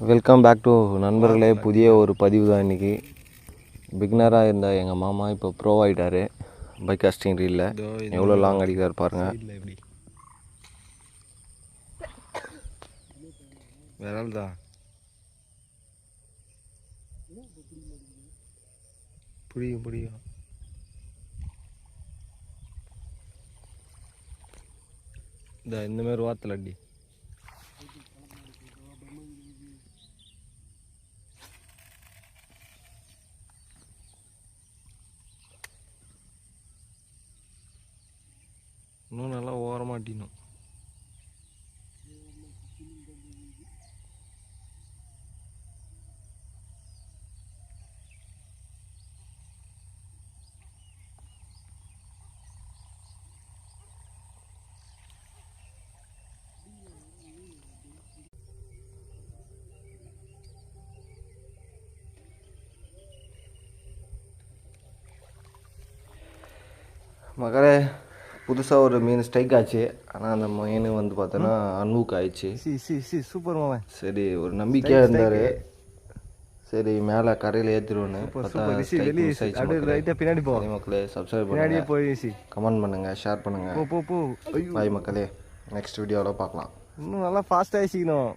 Welcome back to நண்பர்களே. புதிய ஒரு பதிவு தான் இன்றைக்கி. பிகினராக இருந்த எங்கள் மாமா இப்போ ப்ரோ ஆகிட்டார் பைக் காஸ்டிங் ரீலில். எவ்வளோ லாங் அடிக்கிறார் பாருங்கள். விரல் தான் பிடிக்கும். இந்த மாதிரி வாத்தில் அடி இன்னும் நல்லா ஓரமாட்டினும். மகளே, புதுசாக ஒரு மீன் ஸ்ட்ரைக் ஆச்சு. ஆனால் அந்த மீன் வந்து பார்த்தோன்னா அன்வுக் ஆயிடுச்சு. சூப்பர் மாமன். சரி, ஒரு நம்பிக்கையாக இருந்தார். சரி, மேலே கரையில் ஏற்றிடுவோன்னு பின்னாடி போ மக்களே. சப்ஸ்கிரைப் பண்ணுங்கள், கமெண்ட் பண்ணுங்கள், ஷேர் பண்ணுங்கள். போ பாய் மக்களே. நெக்ஸ்ட் வீடியோவில் பார்க்கலாம். இன்னும் நல்லா ஃபாஸ்ட்டாக ஆகிக்கணும்.